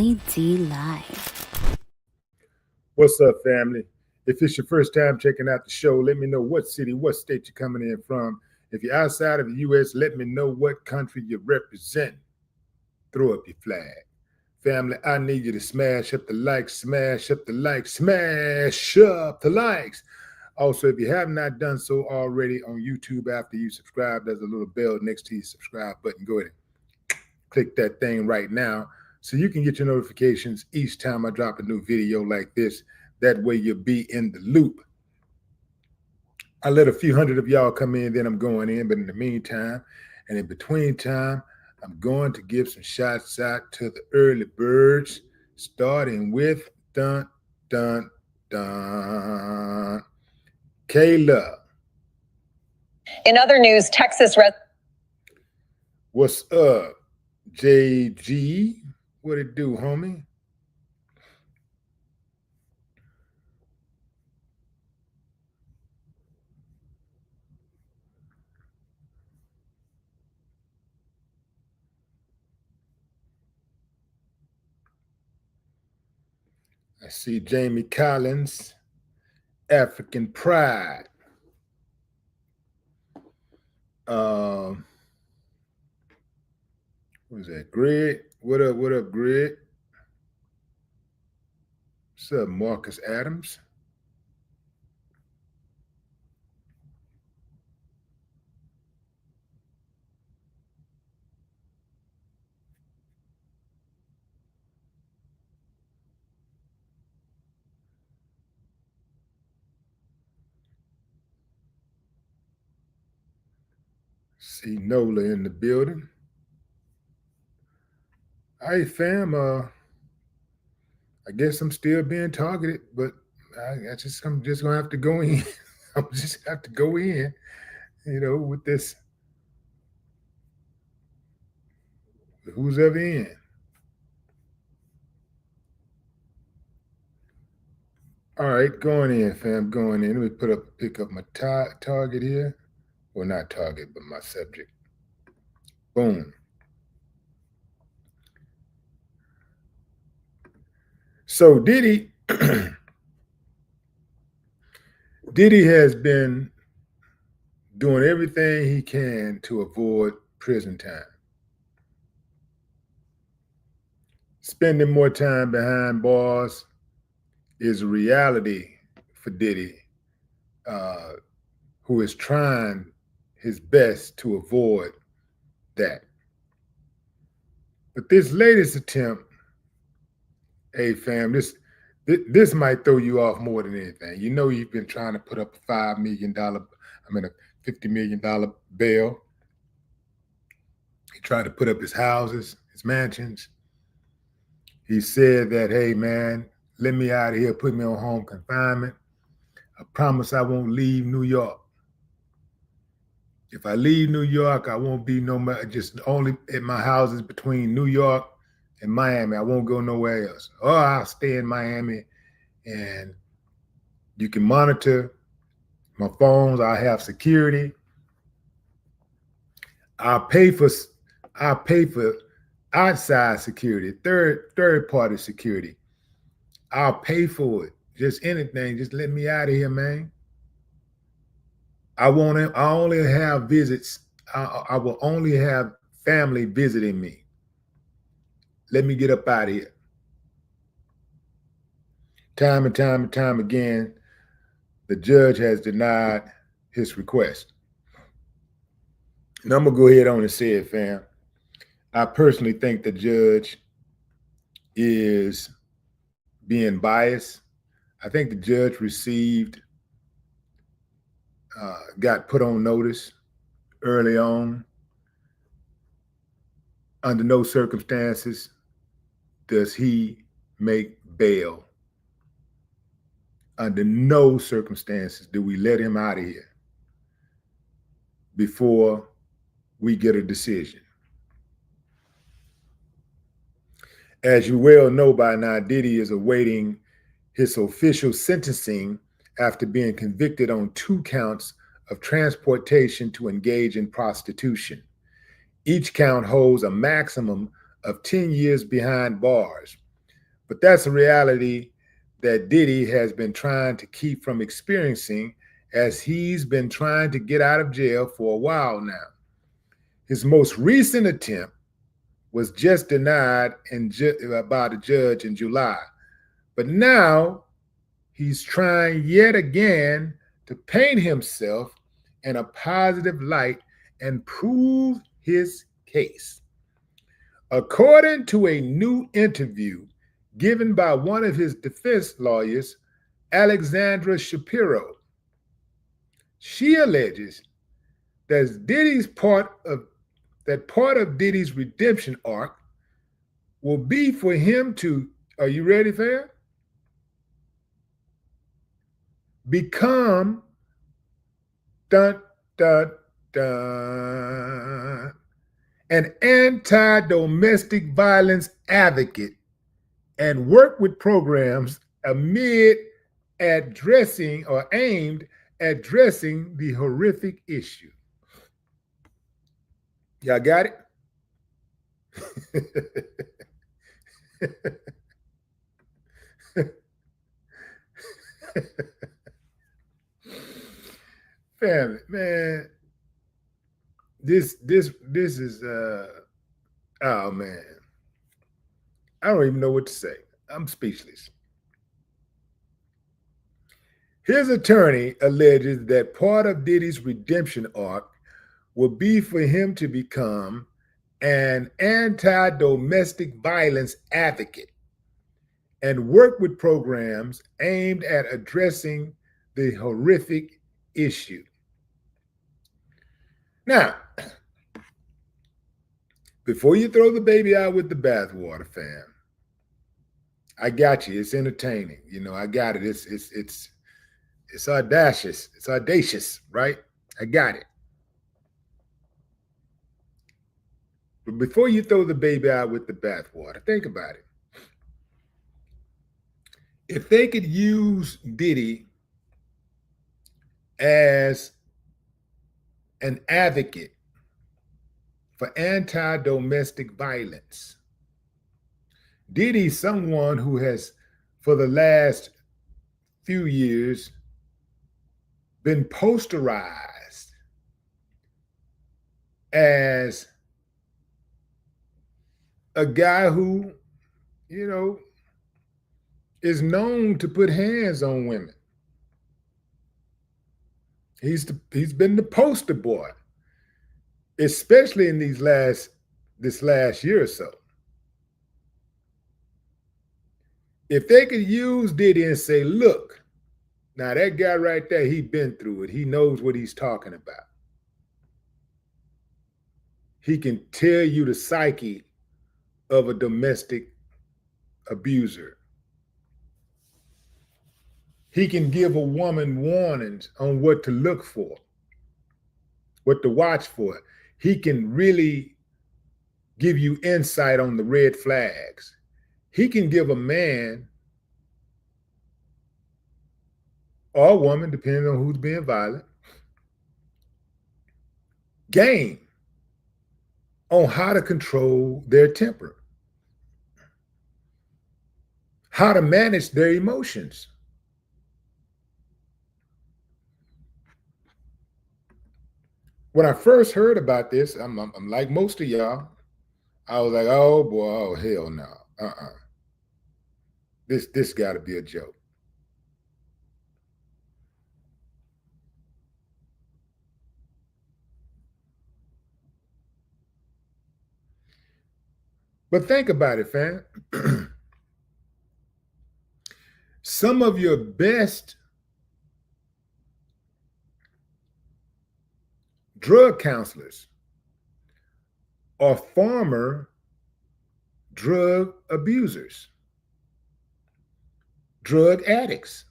ID Live. What's up, family? If it's your first time checking out the show, let me know what city, what state you're coming in from. If you're outside of the U.S., let me know what country you represent. Throw up your flag. Family, I need you to smash up the likes, smash up the likes, smash up the likes. Also, if you have not done so already on YouTube after you subscribe, there's a little bell next to your subscribe button. Go ahead and click that thing right now so you can get your notifications each time I drop a new video like this. That way you'll be in the loop. I let a few hundred of y'all come in, then I'm going in. But in the meantime, and in between time, I'm going to give some shots out to the early birds, starting with dun, dun, dun. Kayla. In other news, Texas What's up, JG? What it do, homie? I see Jamie Collins, African Pride. Who's that? Greg? What up, Greg? What's up, Marcus Adams? See Nola in the building. Hey, fam. I guess I'm still being targeted, but I'm just gonna have to go in. I'm just have to go in, with this. Who's ever in? All right, going in, fam. Going in. Let me pick up my target here. Well, not target, but my subject. Boom. So Diddy has been doing everything he can to avoid prison time. Spending more time behind bars is a reality for Diddy, who is trying his best to avoid that. But this latest attempt, hey fam, this might throw you off more than anything. You know you've been trying to put up a $50 million bail. He tried to put up his houses, his mansions. He said that, hey man, let me out of here, put me on home confinement. I promise I won't leave New York. If I leave New York, I won't be just only at my houses between New York and Miami. I won't go nowhere else. Or I'll stay in Miami and you can monitor my phones. I'll have security. I'll pay for outside security, third party security. I'll pay for it. Just anything. Just let me out of here, man. I only have visits. I will only have family visiting me. Let me get up out of here. Time and time again, the judge has denied his request. And I'm gonna go ahead on and say it, fam. I personally think the judge is being biased. I think the judge got put on notice early on. Under no circumstances does he make bail. Under no circumstances do we let him out of here before we get a decision. As you well know by now, Diddy is awaiting his official sentencing after being convicted on 2 counts of transportation to engage in prostitution. Each count holds a maximum of 10 years behind bars. But that's a reality that Diddy has been trying to keep from experiencing as he's been trying to get out of jail for a while now. His most recent attempt was just denied by the judge in July. But now he's trying yet again to paint himself in a positive light and prove his case. According to a new interview given by one of his defense lawyers, Alexandra Shapiro, she alleges that part of Diddy's redemption arc will be for him to, are you ready, fam? Become dun, dun, dun, an anti-domestic violence advocate and work with programs aimed at addressing the horrific issue. Y'all got it? Family, man, this is oh man, I don't even know what to say. I'm speechless. His attorney alleges that part of Diddy's redemption arc will be for him to become an anti-domestic violence advocate and work with programs aimed at addressing the horrific issue. Now, before you throw the baby out with the bathwater, fam, I got you. It's entertaining. You know, I got it. It's audacious. It's audacious, right? I got it. But before you throw the baby out with the bathwater, think about it. If they could use Diddy as an advocate for anti-domestic violence, Diddy's someone who has, for the last few years, been posterized as a guy who, you know, is known to put hands on women. He's been the poster boy, especially in this last year or so. If they could use Diddy and say, look, now that guy right there, he's been through it. He knows what he's talking about. He can tell you the psyche of a domestic abuser. He can give a woman warnings on what to look for, what to watch for. He can really give you insight on the red flags. He can give a man or a woman, depending on who's being violent, game on how to control their temper, how to manage their emotions. When I first heard about this, I'm like most of y'all, I was like, oh boy, oh hell no, This got to be a joke. But think about it, fam. Some of your best drug counselors are former drug abusers, drug addicts.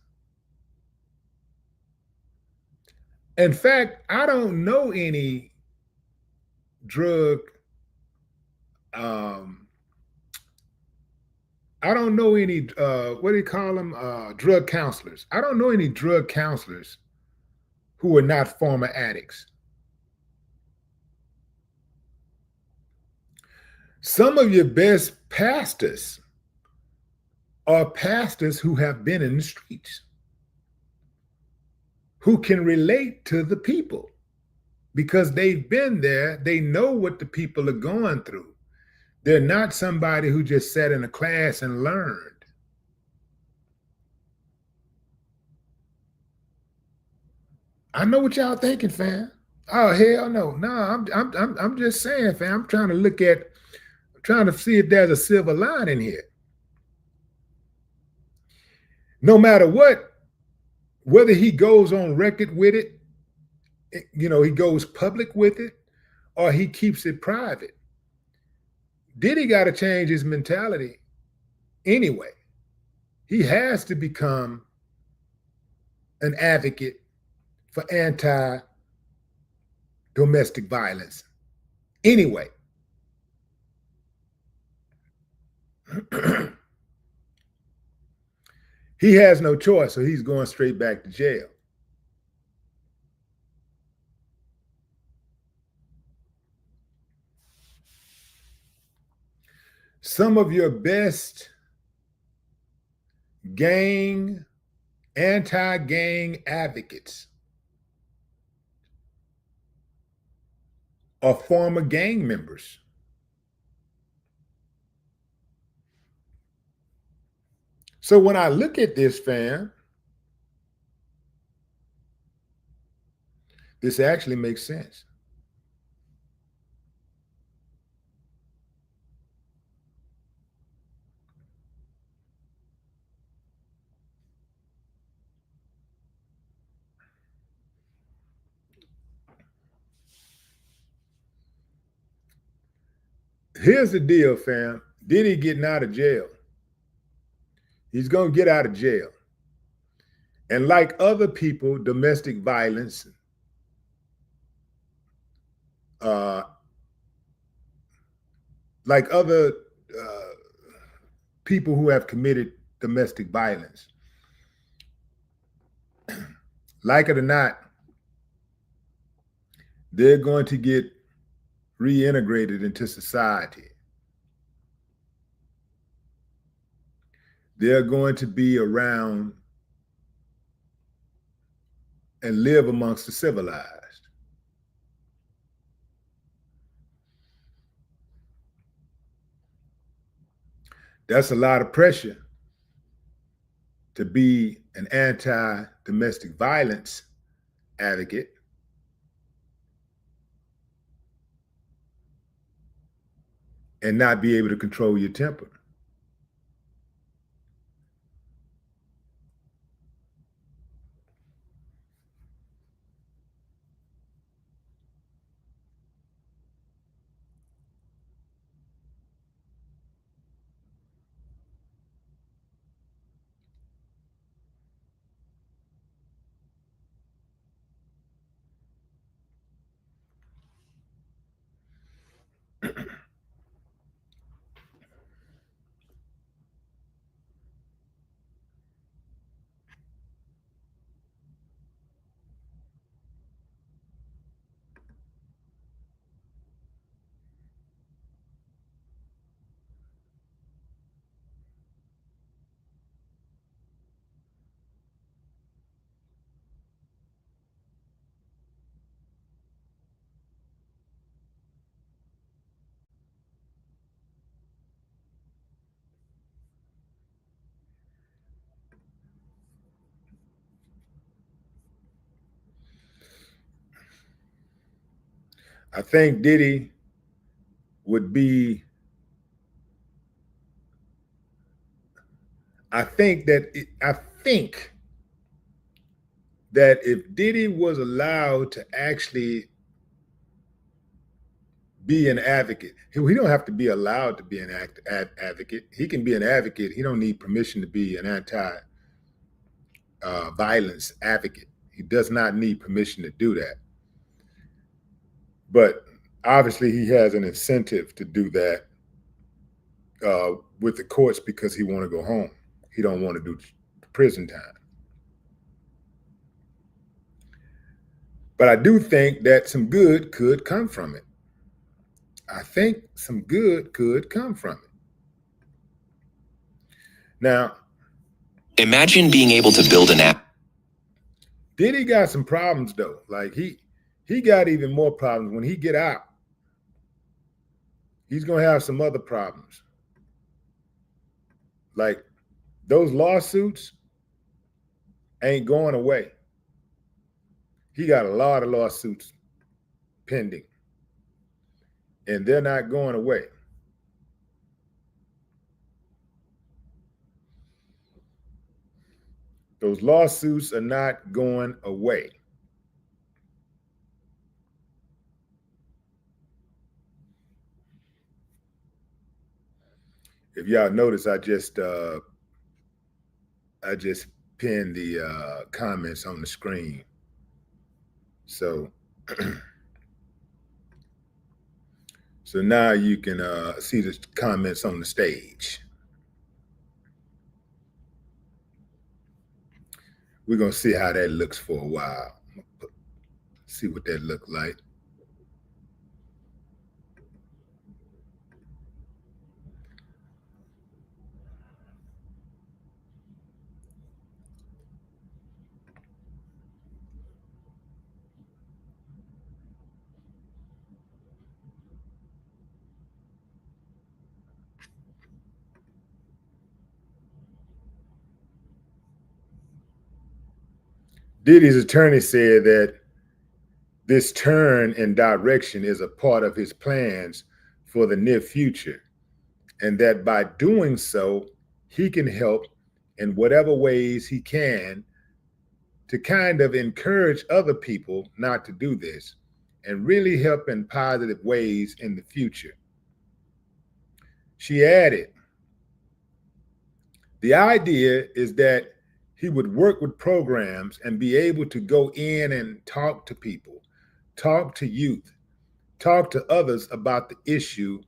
In fact, I don't know any what do you call them? Drug counselors. I don't know any drug counselors who are not former addicts. Some of your best pastors are pastors who have been in the streets, who can relate to the people because they've been there. They know what the people are going through. They're not somebody who just sat in a class and learned. I know what y'all thinking, fam. Oh, hell no. No, I'm just saying, fam. I'm trying to see if there's a silver lining here. No matter what, whether he goes on record with it, he goes public with it, or he keeps it private. Diddy got to change his mentality anyway. He has to become an advocate for anti-domestic violence anyway. He has no choice, so he's going straight back to jail. Some of your best anti-gang advocates are former gang members. So when I look at this, fam, this actually makes sense. Here's the deal, fam. Diddy getting out of jail. He's going to get out of jail. And like other people, domestic violence, like other people who have committed domestic violence, like it or not, they're going to get reintegrated into society. They're going to be around and live amongst the civilized. That's a lot of pressure to be an anti-domestic violence advocate and not be able to control your temper. I think Diddy would be, I think that if Diddy was allowed to actually be an advocate, he don't have to be allowed to be an advocate. He can be an advocate. He don't need permission to be an anti-violence advocate. He does not need permission to do that. But obviously he has an incentive to do that with the courts because he want to go home. He don't want to do prison time. But I do think that some good could come from it. I think some good could come from it. Now, imagine being able to build an app. Diddy got some problems though. Like he got even more problems when he get out. He's gonna have some other problems. Like those lawsuits ain't going away. He got a lot of lawsuits pending, and they're not going away. Those lawsuits are not going away. If y'all notice, I just pinned the comments on the screen. So so now you can see the comments on the stage. We're gonna see how that looks for a while. See what that look like. Diddy's attorney said that this turn in direction is a part of his plans for the near future, and that by doing so, he can help in whatever ways he can to kind of encourage other people not to do this and really help in positive ways in the future. She added, the idea is that he would work with programs and be able to go in and talk to people, talk to youth, talk to others about the issue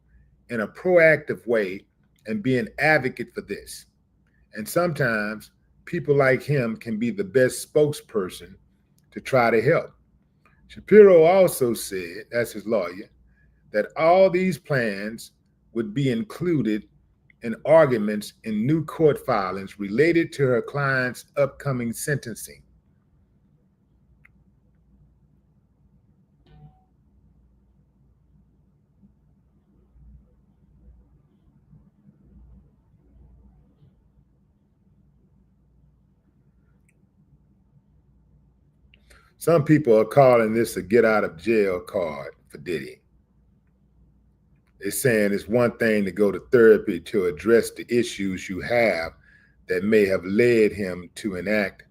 in a proactive way and be an advocate for this. And sometimes people like him can be the best spokesperson to try to help. Shapiro also said, that's his lawyer, that all these plans would be included in arguments in new court filings related to her client's upcoming sentencing. Some people are calling this a get out of jail card for Diddy. They're saying it's one thing to go to therapy to address the issues you have that may have led him to enact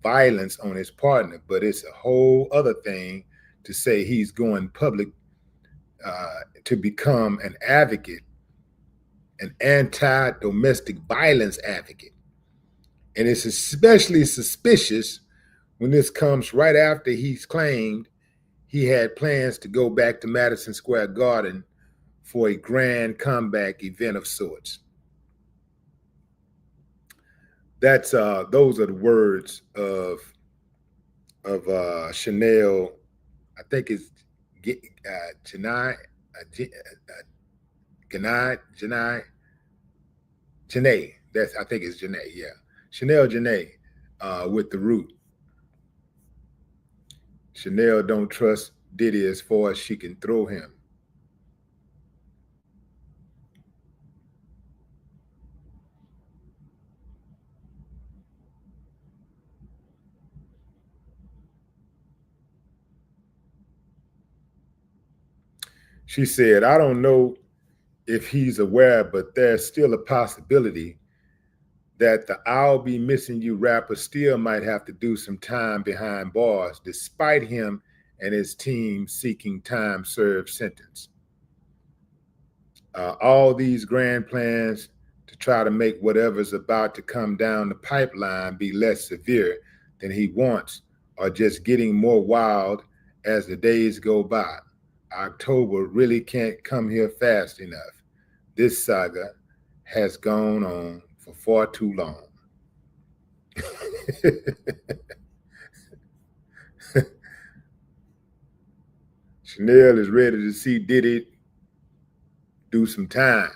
violence on his partner, but it's a whole other thing to say he's going public to become an advocate, an anti-domestic violence advocate. And it's especially suspicious when this comes right after he's claimed he had plans to go back to Madison Square Garden for a grand comeback event of sorts. That's those are the words of Chanel. I think it's Janae, Janae. That's I think it's Janae. Yeah, Chanel Janae with the root. Chanel don't trust Diddy as far as she can throw him. She said, I don't know if he's aware, but there's still a possibility that the I'll Be Missing You rapper still might have to do some time behind bars, despite him and his team seeking time served sentence. All these grand plans to try to make whatever's about to come down the pipeline be less severe than he wants are just getting more wild as the days go by. October really can't come here fast enough. This saga has gone on for far too long. Chanel is ready to see Diddy do some time.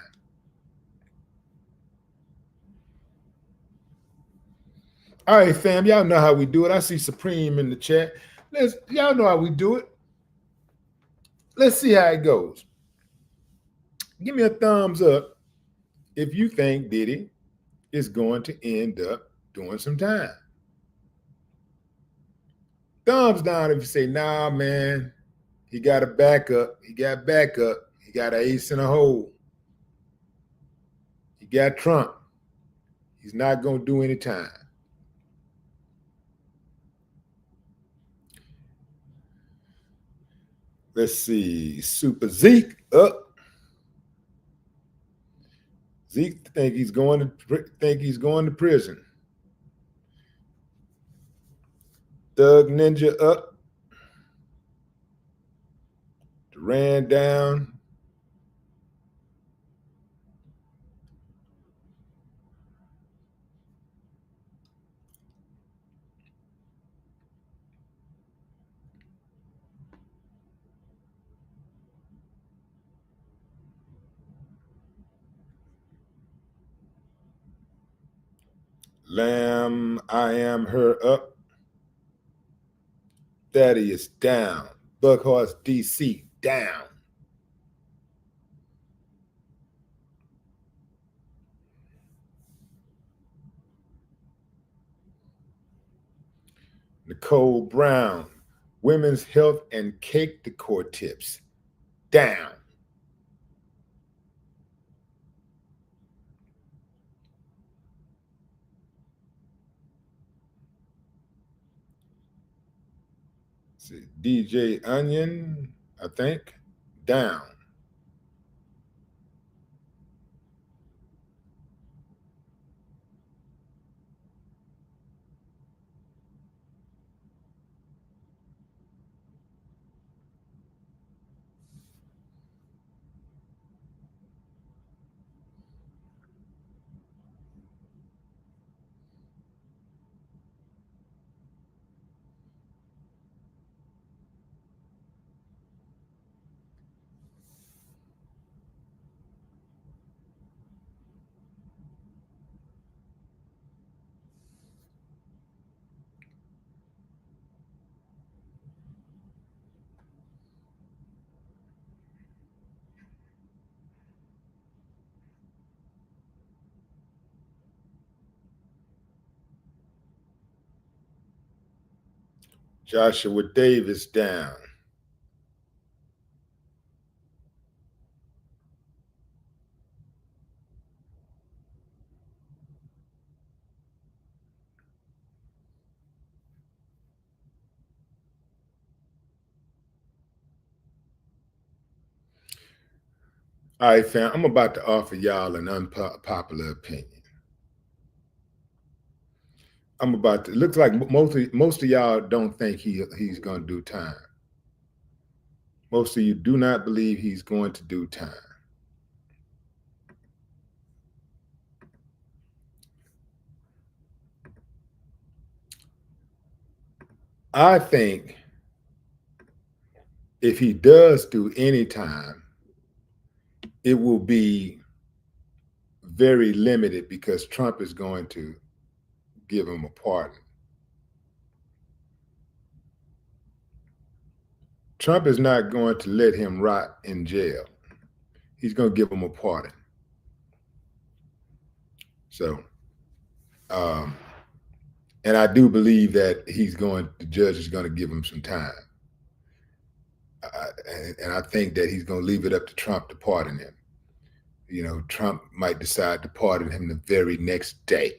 All right, fam. Y'all know how we do it. I see Supreme in the chat. Y'all know how we do it. Let's see how it goes. Give me a thumbs up if you think Diddy is going to end up doing some time. Thumbs down if you say, nah, man, he got a backup. He got backup. He got an ace in a hole. He got Trump. He's not going to do any time. Let's see. Super Zeke up. Zeke think he's going to prison. Thug Ninja up. Duran down. Lamb, I am her up. Thaddeus down. Buckhorse DC down. Nicole Brown, women's health and cake decor tips down. See, DJ Onion, I think, down. Joshua Davis down. All right, fam, I'm about to offer y'all an unpopular opinion. It looks like most of y'all don't think he's going to do time. Most of you do not believe he's going to do time. I think if he does do any time, it will be very limited because Trump is going to give him a pardon. Trump is not going to let him rot in jail. He's going to give him a pardon. So, and I do believe that the judge is going to give him some time. And I think that he's going to leave it up to Trump to pardon him. You know, Trump might decide to pardon him the very next day,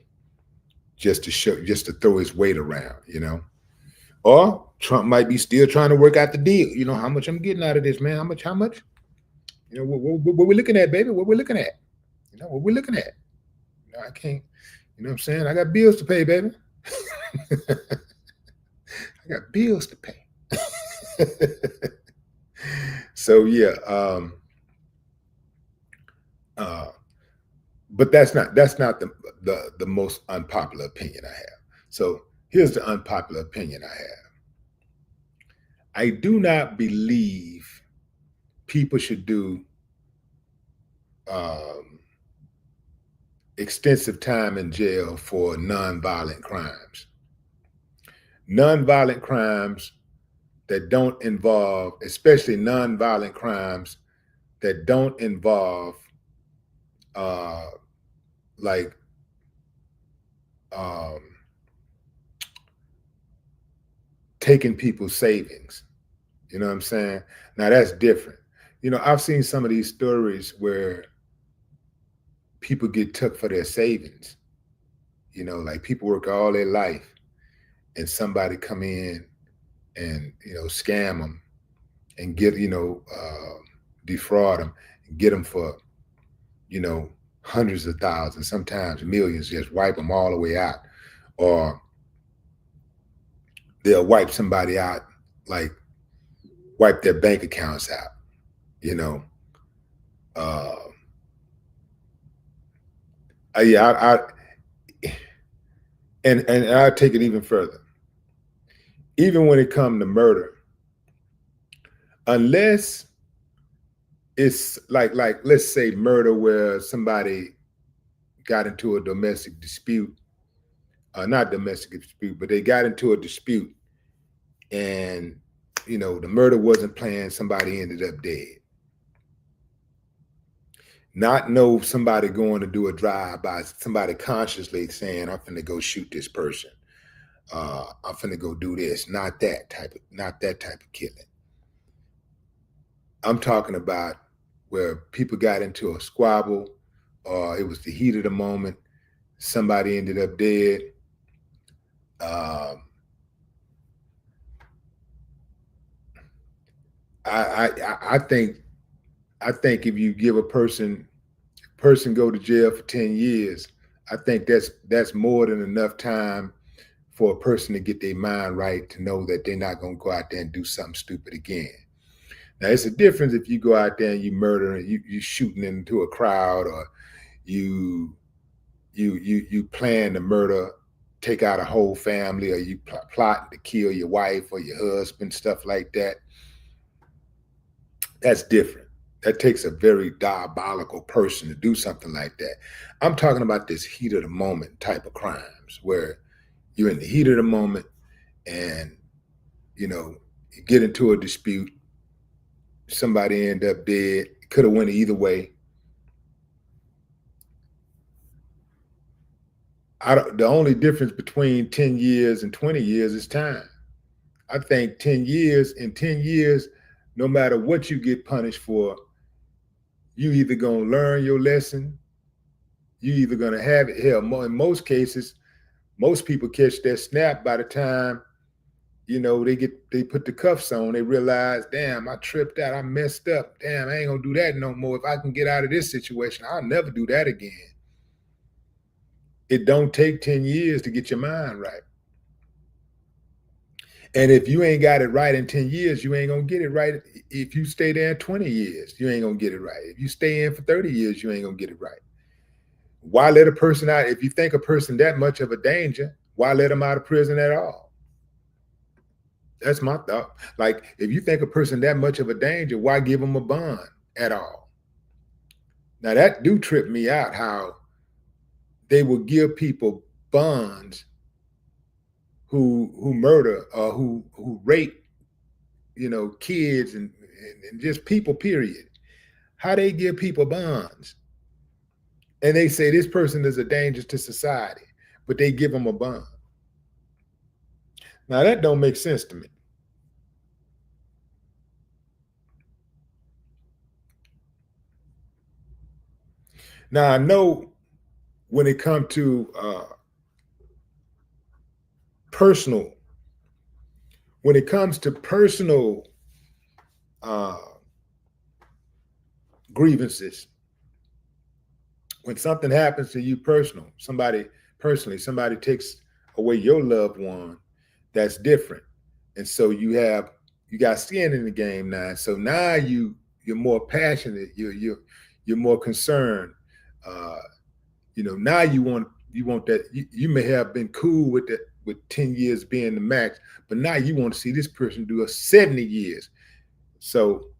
just to throw his weight around, you know. Or Trump might be still trying to work out the deal. You know, how much I'm getting out of this, man? How much? You know, what we're looking at, baby? What we're looking at? You know, what we're looking at? You know, I can't, you know what I'm saying? I got bills to pay, baby. I got bills to pay. So yeah, but that's not the most unpopular opinion I have. So here's the unpopular opinion I have. I do not believe people should do extensive time in jail for nonviolent crimes. Nonviolent crimes that don't involve, especially nonviolent crimes that don't involve like taking people's savings. You know what I'm saying? Now that's different. You know, I've seen some of these stories where people get took for their savings. You know, like people work all their life and somebody come in and, you know, scam them and get, you know, defraud them and get them for, you know, hundreds of thousands, sometimes millions, just wipe them all the way out. Or they'll wipe somebody out, like wipe their bank accounts out, you know. And I'll take it even further. Even when it comes to murder, unless it's like let's say murder where somebody got into a domestic dispute, not domestic dispute, but they got into a dispute, and you know the murder wasn't planned, somebody ended up dead. Not know somebody going to do a drive-by, somebody consciously saying, I'm finna go shoot this person. I'm finna go do this. Not that type of killing. I'm talking about where people got into a squabble, or it was the heat of the moment, somebody ended up dead. I think if you give a person go to jail for 10 years, I think that's more than enough time for a person to get their mind right, to know that they're not going to go out there and do something stupid again. Now, it's a difference if you go out there and you murder and you shooting into a crowd, or you plan to murder, take out a whole family, or you plotting to kill your wife or your husband, stuff like that. That's different. That takes a very diabolical person to do something like that. I'm talking about this heat of the moment type of crimes where you're in the heat of the moment and, you know, you get into a dispute, somebody end up dead, could have went either way. The only difference between 10 years and 20 years is time. I think 10 years, no matter what you get punished for, you either gonna learn your lesson, you either gonna have it. Hell, in most cases, most people catch their snap by the time, you know, they put the cuffs on, they realize, damn, I tripped out, I messed up. Damn, I ain't gonna do that no more. If I can get out of this situation, I'll never do that again. It don't take 10 years to get your mind right. And if you ain't got it right in 10 years, you ain't gonna get it right. If you stay there 20 years, you ain't gonna get it right. If you stay in for 30 years, you ain't gonna get it right. Why let a person out? If you think a person that much of a danger, why let them out of prison at all? That's my thought. Like, if you think a person that much of a danger, why give them a bond at all? Now that do trip me out, how they will give people bonds who murder or who rape, you know, kids and just people, period. How they give people bonds. And they say this person is a danger to society, but they give them a bond. Now that don't make sense to me. Now I know when it comes to personal grievances, when something happens to you somebody takes away your loved one, that's different. And so you got skin in the game now. So now you're more passionate, you're more concerned. You know, now you want that. You may have been cool with 10 years being the max, but now you want to see this person do a 70 years. So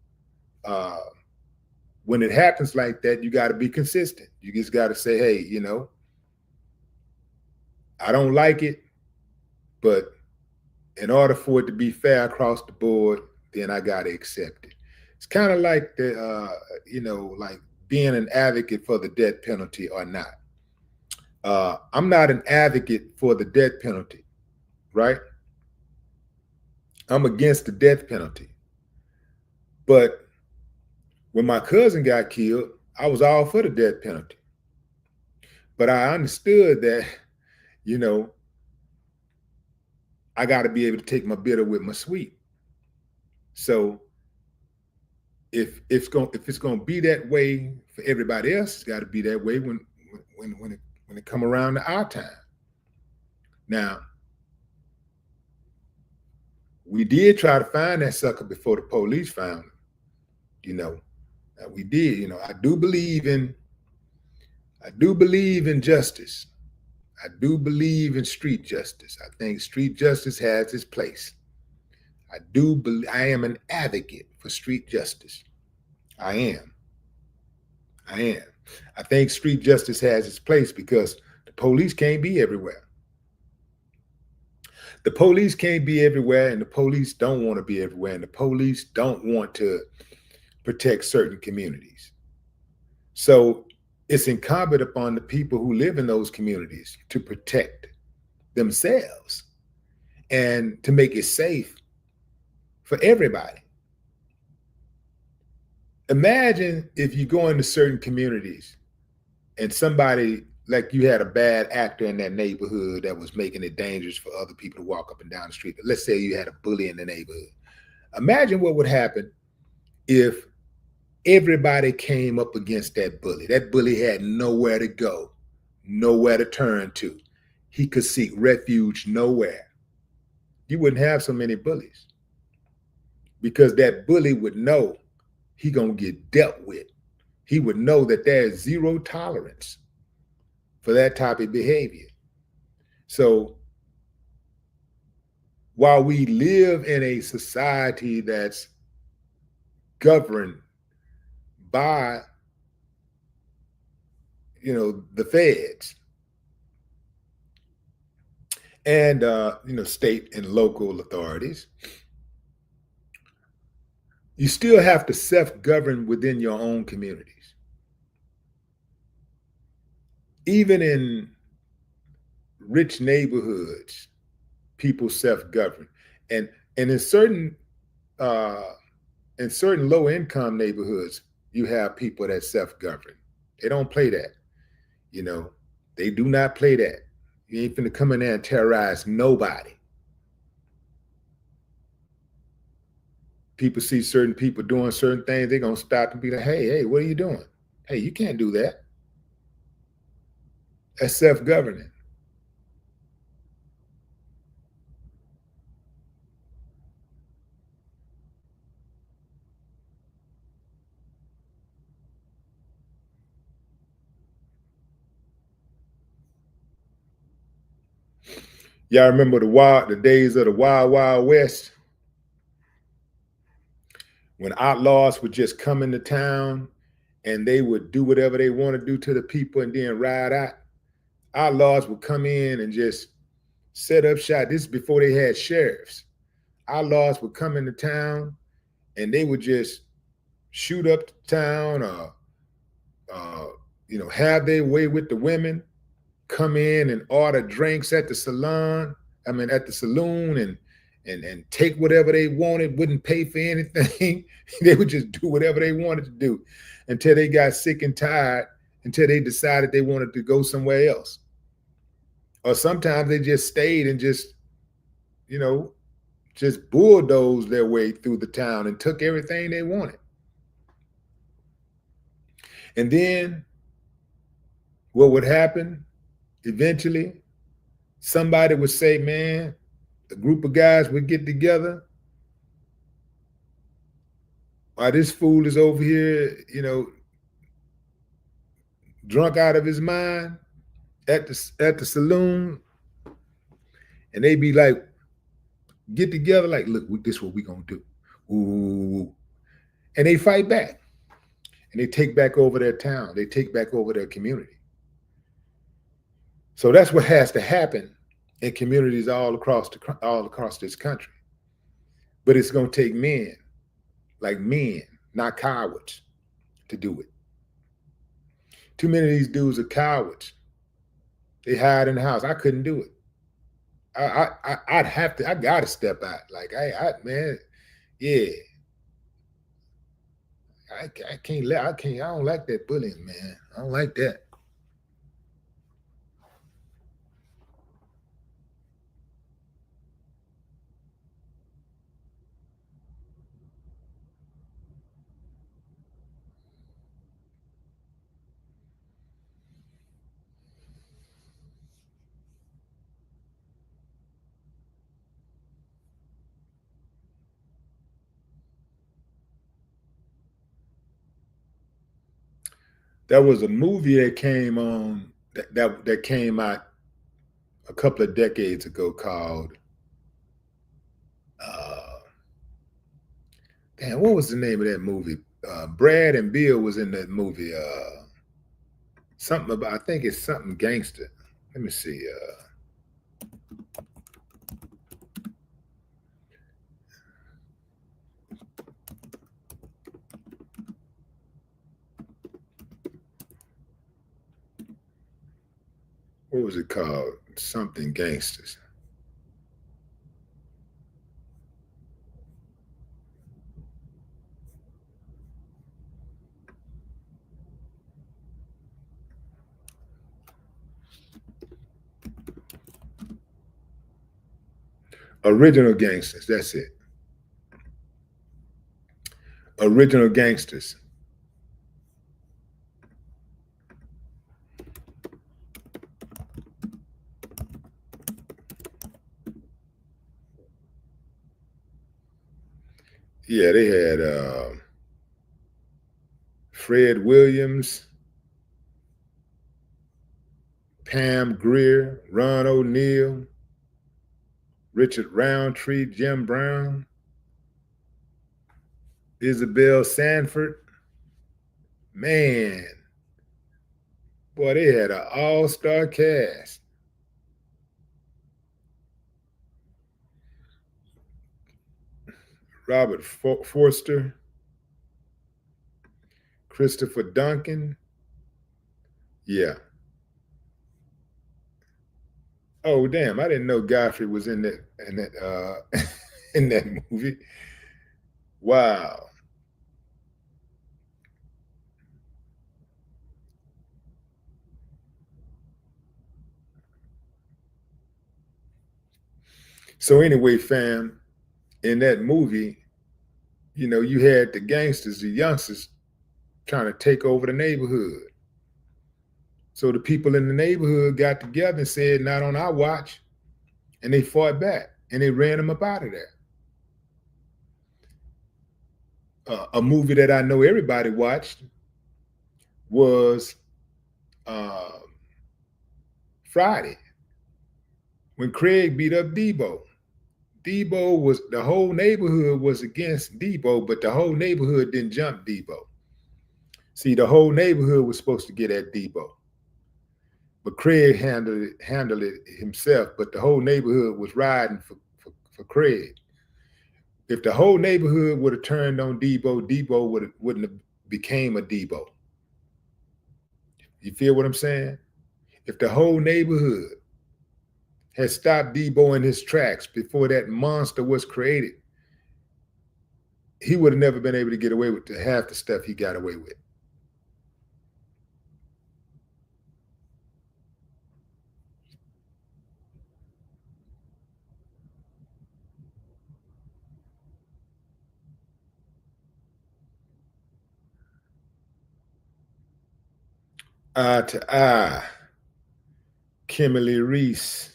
when it happens like that, you got to be consistent. You just got to say, hey, I don't like it, but in order for it to be fair across the board, then I got to accept it. It's kind of like like being an advocate for the death penalty or not. I'm not an advocate for the death penalty, right? I'm against the death penalty. But when my cousin got killed, I was all for the death penalty. But I understood that, I got to be able to take my bitter with my sweet. So if it's going to be that way for everybody else, it's got to be that way when it come around to our time. Now, we did try to find that sucker before the police found him. We did. I do believe in justice. I do believe in street justice. I think street justice has its place. I am an advocate for street justice. I am. I think street justice has its place because the police can't be everywhere. The police can't be everywhere, and the police don't want to be everywhere, and the police don't want to protect certain communities. So it's incumbent upon the people who live in those communities to protect themselves and to make it safe for everybody. Imagine if you go into certain communities and somebody, like you had a bad actor in that neighborhood that was making it dangerous for other people to walk up and down the street. But let's say you had a bully in the neighborhood. Imagine what would happen if everybody came up against that bully. That bully had nowhere to go, nowhere to turn to. He could seek refuge nowhere. You wouldn't have so many bullies because that bully would know he gonna get dealt with. He would know that there's zero tolerance for that type of behavior. So while we live in a society that's governed by, the feds and, state and local authorities, you still have to self-govern within your own communities. Even in rich neighborhoods, people self-govern. And in certain low-income neighborhoods, you have people that self-govern. They don't play that. They do not play that. You ain't finna come in there and terrorize nobody. People see certain people doing certain things, they're gonna stop and be like, hey, what are you doing? Hey, you can't do that. That's self-governing. Y'all remember the days of the Wild Wild West? When outlaws would just come into town and they would do whatever they want to do to the people and then ride out. Outlaws would come in and just set up shop. This is before they had sheriffs. Outlaws would come into town and they would just shoot up the town or, have their way with the women, come in and order drinks at the saloon and take whatever they wanted, wouldn't pay for anything. They would just do whatever they wanted to do until they got sick and tired, until they decided they wanted to go somewhere else. Or sometimes they just stayed and just bulldozed their way through the town and took everything they wanted. And then what would happen eventually? Somebody would say, man, a group of guys would get together. While this fool is over here, drunk out of his mind at the saloon, and they be like, get together, like, look, this is what we gonna do. Ooh. And they fight back. and they take back over their town. They take back over their community. So that's what has to happen in communities all across this country. But it's going to take men, like men, not cowards, to do it. Too many of these dudes are cowards. They hide in the house. I couldn't do it. I'd have to. I gotta step out. Like man, yeah. I can't let. I can't. I don't like that bullying, man. I don't like that. There was a movie that came on that came out a couple of decades ago called damn, what was the name of that movie? Brad and Bill was in that movie. Something about, I think it's something gangster. Let me see. What was it called? Something Gangsters. Original Gangsters. That's it. Original Gangsters. Yeah, they had Fred Williams, Pam Grier, Ron O'Neal, Richard Roundtree, Jim Brown, Isabel Sanford. Man, boy, they had an all-star cast. Robert Forster, Christopher Duncan. Yeah. Oh damn! I didn't know Godfrey was in that in that movie. Wow. So anyway, fam, in that movie, you had the gangsters, the youngsters, trying to take over the neighborhood. So the people in the neighborhood got together and said, "Not on our watch," and they fought back and they ran them up out of there. A movie that I know everybody watched was Friday, when Craig beat up Debo. The whole neighborhood was against Debo, but the whole neighborhood didn't jump Debo. See, the whole neighborhood was supposed to get at Debo, but Craig handled it himself. But the whole neighborhood was riding for Craig. If the whole neighborhood would have turned on Debo, Debo wouldn't have became a Debo. You feel what I'm saying? If the whole neighborhood had stopped Debo in his tracks before that monster was created, he would have never been able to get away with half the stuff he got away with. Eye to Eye, Kimberly Reese.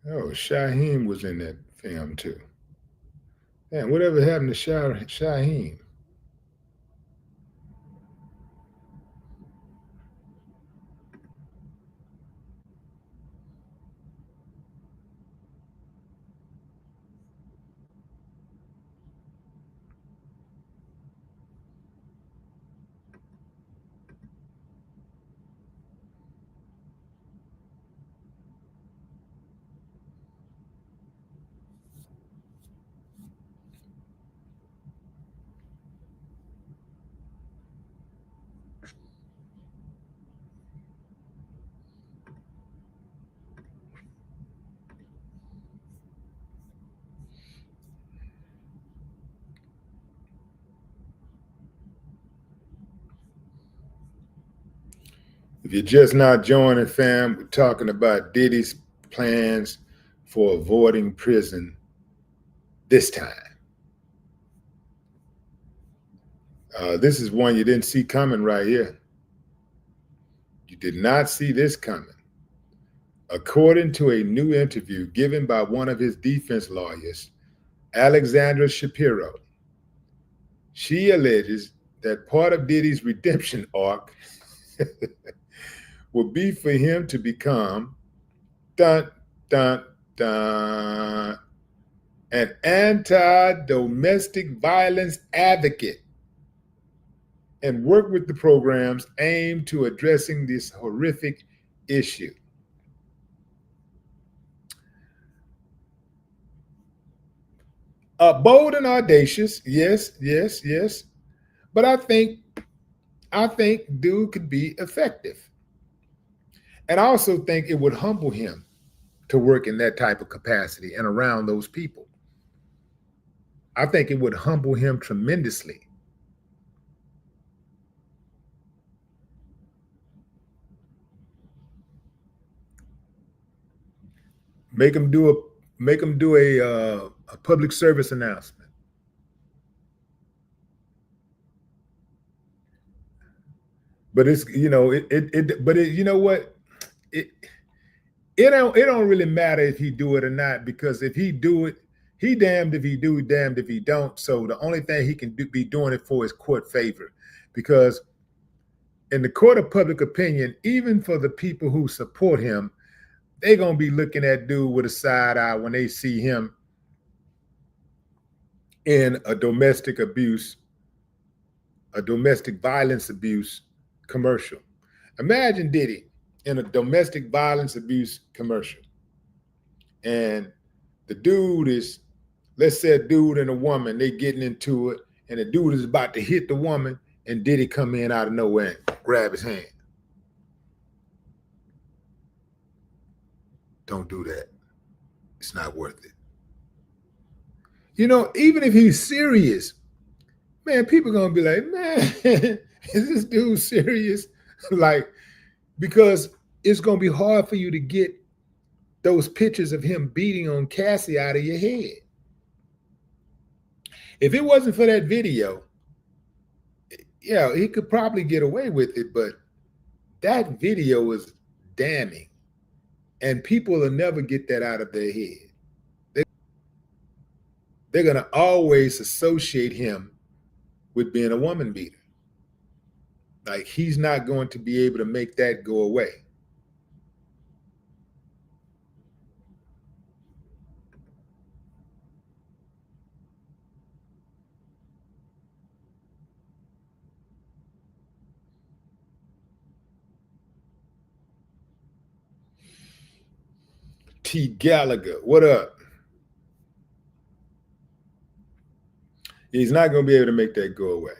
Oh, Shaheem was in that film too. Man, whatever happened to Shaheem? If you're just not joining, fam, we're talking about Diddy's plans for avoiding prison this time. This is one you didn't see coming right here. You did not see this coming. According to a new interview given by one of his defense lawyers, Alexandra Shapiro, she alleges that part of Diddy's redemption arc will be for him to become dun, dun, dun, an anti-domestic violence advocate and work with the programs aimed to addressing this horrific issue. Bold and audacious, yes. But I think dude could be effective. And I also think it would humble him to work in that type of capacity and around those people. I think it would humble him tremendously. Make him do a public service announcement. But it's, you know, you know what? It don't really matter if he do it or not, because if he do it, he damned if he do, damned if he don't. So the only thing he can be doing it for is court favor, because in the court of public opinion, even for the people who support him, they're gonna be looking at dude with a side eye when they see him in a domestic violence abuse commercial. Imagine Diddy in a domestic violence abuse commercial, and the dude is, let's say a dude and a woman, they getting into it, and the dude is about to hit the woman, and Diddy come in out of nowhere and grab his hand. Don't do that. It's not worth it. You know, even if he's serious, man, people are gonna be like, man, is this dude serious? Like, because it's gonna be hard for you to get those pictures of him beating on Cassie out of your head. If it wasn't for that video, yeah, he could probably get away with it, but that video is damning, and people will never get that out of their head. They're gonna always associate him with being a woman beater. Like, he's not going to be able to make that go away. T. Gallagher, what up? He's not going to be able to make that go away.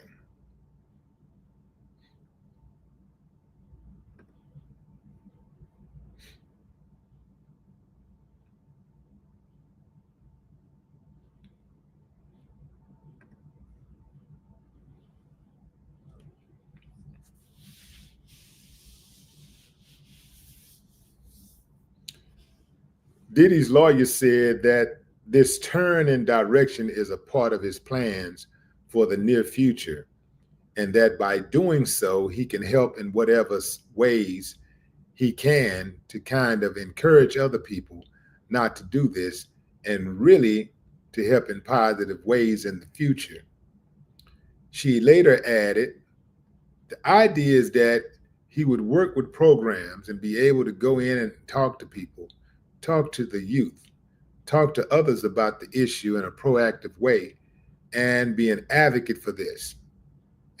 Diddy's lawyer said that this turn in direction is a part of his plans for the near future, and that by doing so, he can help in whatever ways he can to kind of encourage other people not to do this and really to help in positive ways in the future. She later added, the idea is that he would work with programs and be able to go in and talk to people, talk to the youth, talk to others about the issue in a proactive way, and be an advocate for this.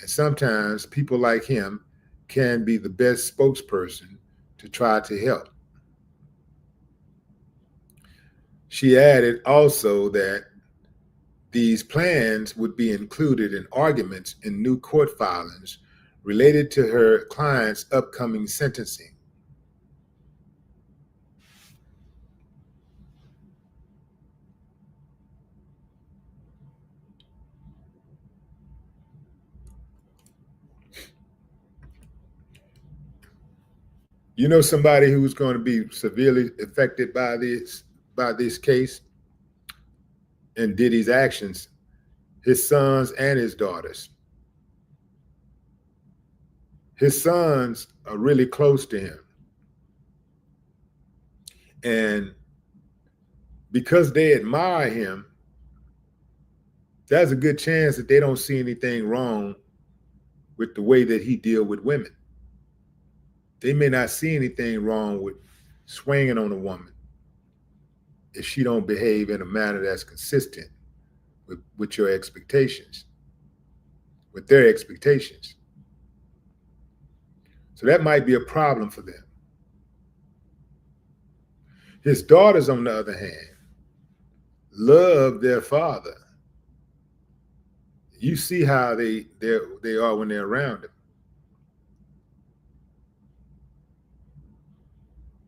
And sometimes people like him can be the best spokesperson to try to help. She added also that these plans would be included in arguments in new court filings related to her client's upcoming sentencing. You know somebody who's going to be severely affected by this case and Diddy's actions? His sons and his daughters. His sons are really close to him. And because they admire him, there's a good chance that they don't see anything wrong with the way that he deals with women. They may not see anything wrong with swinging on a woman if she don't behave in a manner that's consistent with your expectations, with their expectations. So that might be a problem for them. His daughters, on the other hand, love their father. You see how they are when they're around him.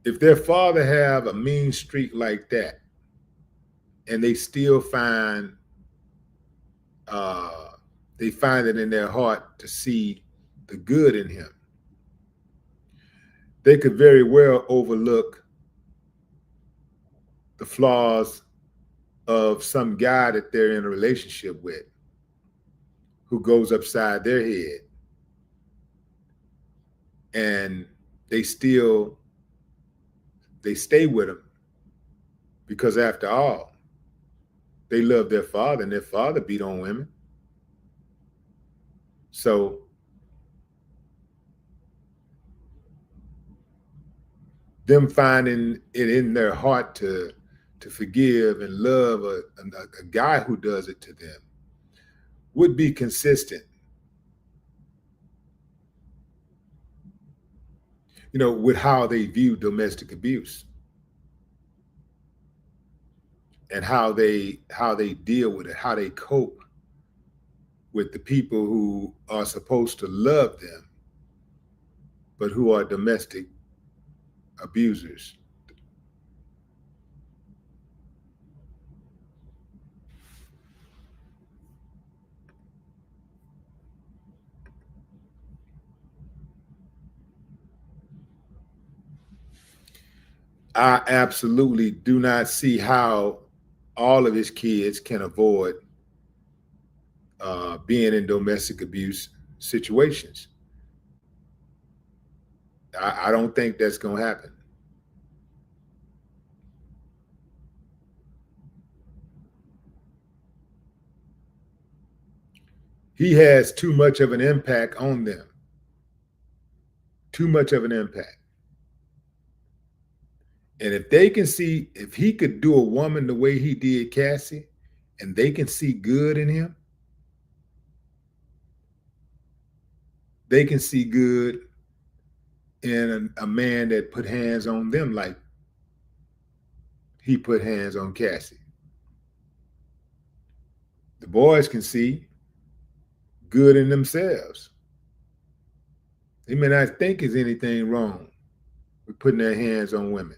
If their father have a mean streak like that, and they still find it in their heart to see the good in him, they could very well overlook the flaws of some guy that they're in a relationship with who goes upside their head, and they stay with him because, after all, they love their father, and their father beat on women. So them finding it in their heart to forgive and love a guy who does it to them would be consistent, with how they view domestic abuse and how they deal with it, how they cope with the people who are supposed to love them, but who are domestic abusers. I absolutely do not see how all of his kids can avoid being in domestic abuse situations. I don't think that's going to happen. He has too much of an impact on them. Too much of an impact. And if they can see, if he could do a woman the way he did Cassie, and they can see good in him, they can see good in a man that put hands on them like he put hands on Cassie. The boys can see good in themselves. They may not think there's anything wrong with putting their hands on women.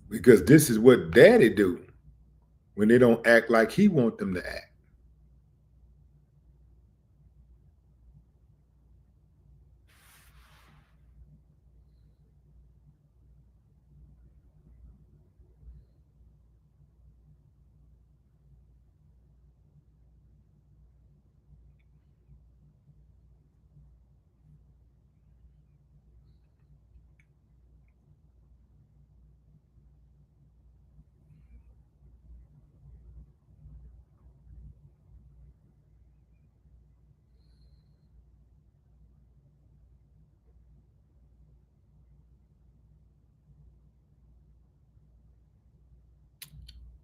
Because this is what daddy do when they don't act like he want them to act.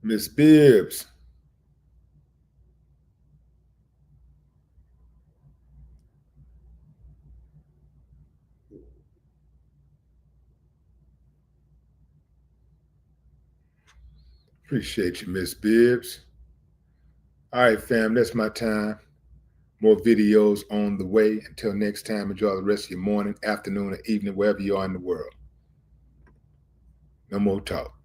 Miss Bibbs. Appreciate you, Miss Bibbs. All right, fam, that's my time. More videos on the way. Until next time, enjoy the rest of your morning, afternoon, or evening, wherever you are in the world. No more talk.